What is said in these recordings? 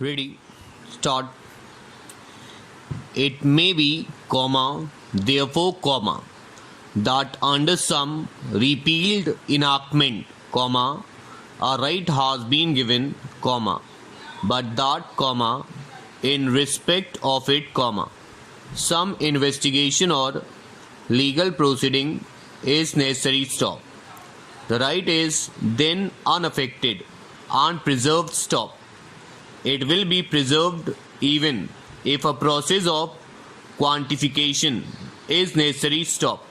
Ready, start. It may be, therefore, that under some repealed enactment, a right has been given, but that, in respect of it, some investigation or legal proceeding is necessary, stop. The right is then unaffected and preserved, stop. It will be preserved even if a process of quantification is necessary, stop.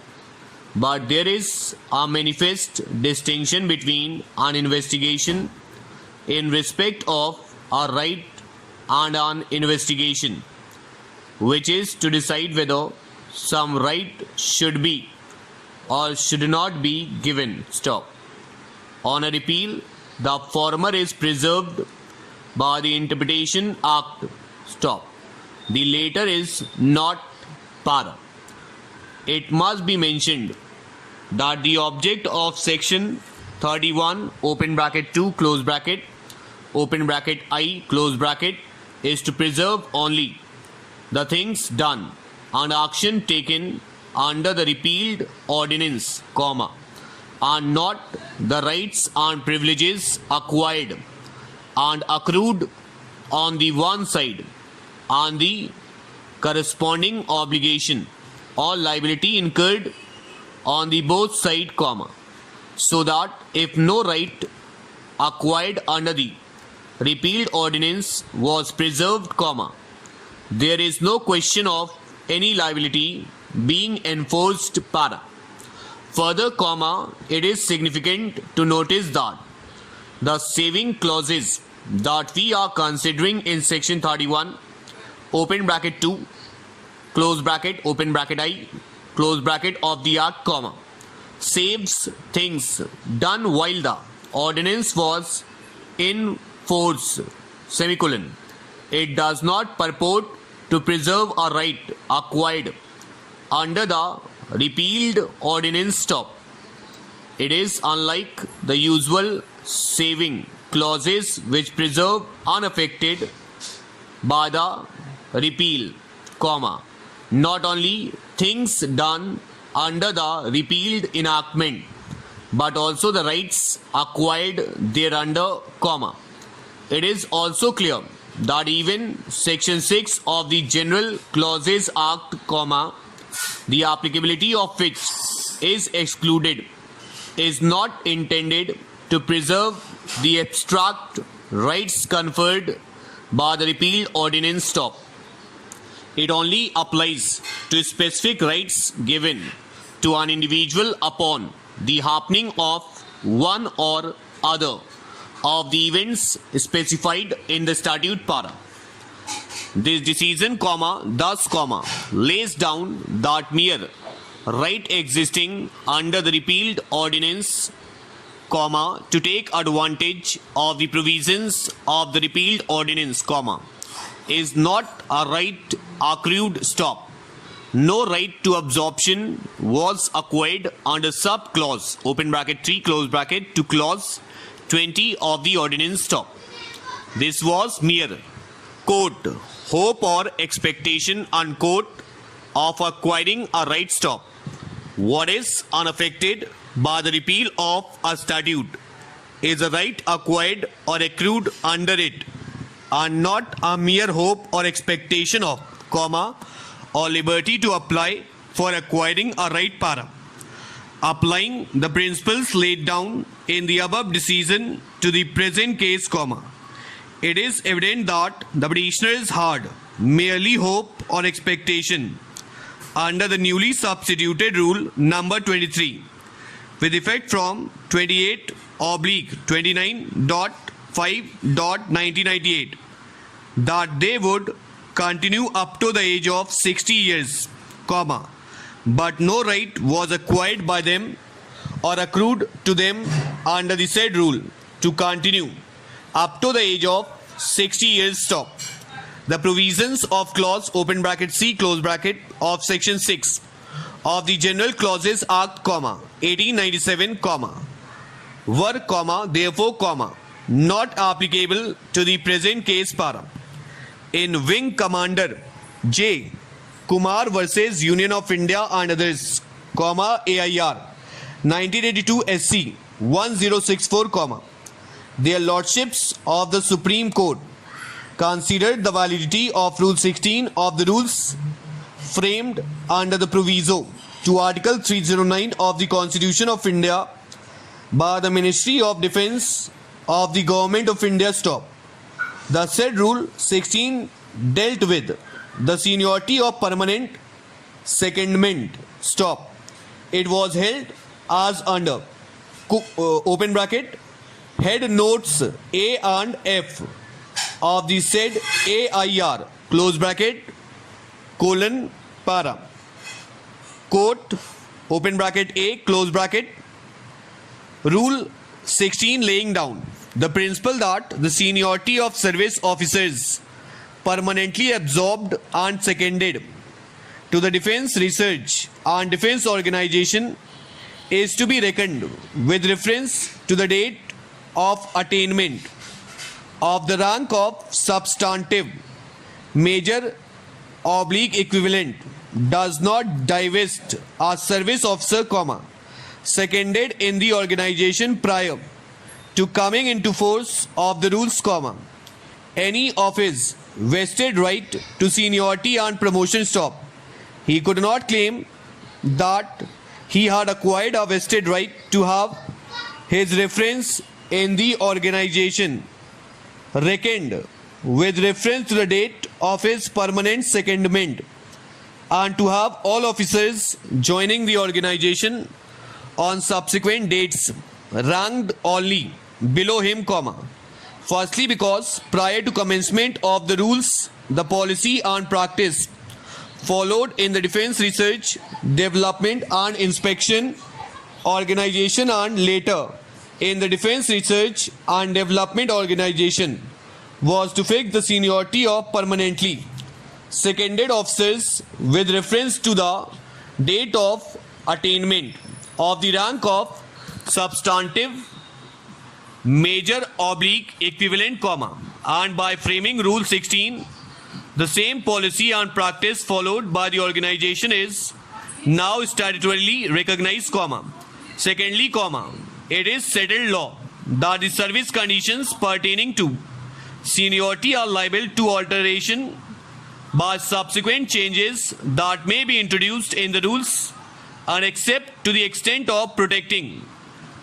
But there is a manifest distinction between an investigation in respect of a right and an investigation which is to decide whether some right should be or should not be given, stop. On a repeal, the former is preserved by the Interpretation Act, stop. The later is not para. It must be mentioned that the object of section 31 open bracket 2 close bracket open bracket I close bracket is to preserve only the things done and action taken under the repealed ordinance, and not the rights and privileges acquired and accrued on the one side and the corresponding obligation or liability incurred on the both side, so that if no right acquired under the repealed ordinance was preserved, there is no question of any liability being enforced, para. Further, it is significant to notice that the saving clauses that we are considering in section 31 open bracket 2 close bracket open bracket I close bracket of the act, saves things done while the ordinance was in force, semicolon. It does not purport to preserve a right acquired under the repealed ordinance, stop. It is unlike the usual saving clauses which preserve unaffected by the repeal, not only things done under the repealed enactment but also the rights acquired thereunder, It is also clear that even section 6 of the General Clauses Act, the applicability of which is excluded, is not intended to preserve the abstract rights conferred by the repealed ordinance, stop. It only applies to specific rights given to an individual upon the happening of one or other of the events specified in the statute, para. This decision, thus, lays down that mere right existing under the repealed ordinance, to take advantage of the provisions of the repealed ordinance, is not a right accrued, stop. No right to absorption was acquired under sub clause open bracket 3 close bracket to clause 20 of the ordinance, stop. This was mere, quote, hope or expectation, unquote, of acquiring a right, stop. What is unaffected by the repeal of a statute is a right acquired or accrued under it, and not a mere hope or expectation of, or liberty to apply for acquiring a right, para. Applying the principles laid down in the above decision to the present case, it is evident that the petitioners had merely hope or expectation under the newly substituted rule number 23 with effect from 28/29.5.1998 that they would continue up to the age of 60 years, but no right was acquired by them or accrued to them under the said rule to continue up to the age of 60 years, stop. The provisions of clause open bracket C close bracket of section 6 of the General Clauses Act, 1897, were, therefore, not applicable to the present case, para. in Wing Commander J. Kumar versus Union of India and others, AIR 1982 SC 1064, their lordships of the Supreme Court considered the validity of Rule 16 of the rules framed under the proviso to Article 309 of the Constitution of India by the Ministry of Defence of the Government of India. The said Rule 16 dealt with the seniority of permanent secondment. It was held as under open bracket head notes A and F of the said AIR close bracket colon para quote open bracket A close bracket Rule 16 laying down the principle that the seniority of service officers permanently absorbed and seconded to the Defence Research and Defence Organisation is to be reckoned with reference to the date of attainment of the rank of substantive major oblique equivalent does not divest a service officer, seconded in the organization prior to coming into force of the rules, any of his vested right to seniority and promotion. He could not claim that he had acquired a vested right to have his reference in the organization reckoned with reference to the date of his permanent secondment and to have all officers joining the organization on subsequent dates ranked only below him, firstly because prior to commencement of the rules, the policy and practice followed in the Defence Research, Development and Inspection Organization and later in the Defence Research and Development Organization was to fix the seniority of permanently seconded officers with reference to the date of attainment of the rank of substantive major oblique equivalent, and by framing Rule 16, the same policy and practice followed by the organization is now statutorily recognized, secondly, it is settled law that the service conditions pertaining to seniority are liable to alteration by subsequent changes that may be introduced in the rules, and except to the extent of protecting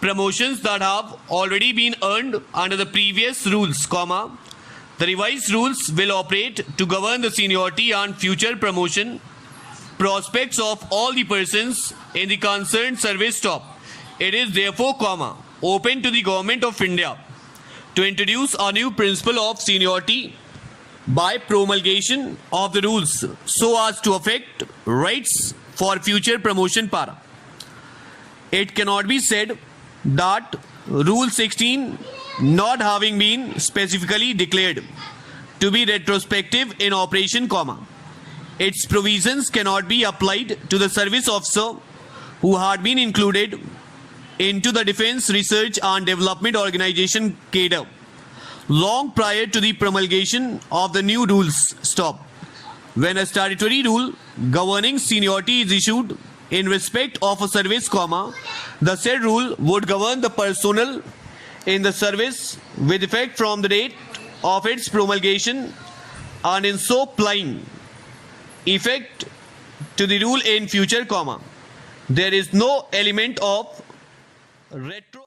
promotions that have already been earned under the previous rules, the revised rules will operate to govern the seniority and future promotion prospects of all the persons in the concerned service. It is therefore, open to the Government of India to introduce a new principle of seniority by promulgation of the rules so as to affect rights for future promotion. It cannot be said that Rule 16 not having been specifically declared to be retrospective in operation, its provisions cannot be applied to the service officer who had been included into the Defence Research and Development Organization cadre long prior to the promulgation of the new rules. When a statutory rule governing seniority is issued in respect of a service, the said rule would govern the personnel in the service with effect from the date of its promulgation, and in so applying effect to the rule in future, there is no element of retro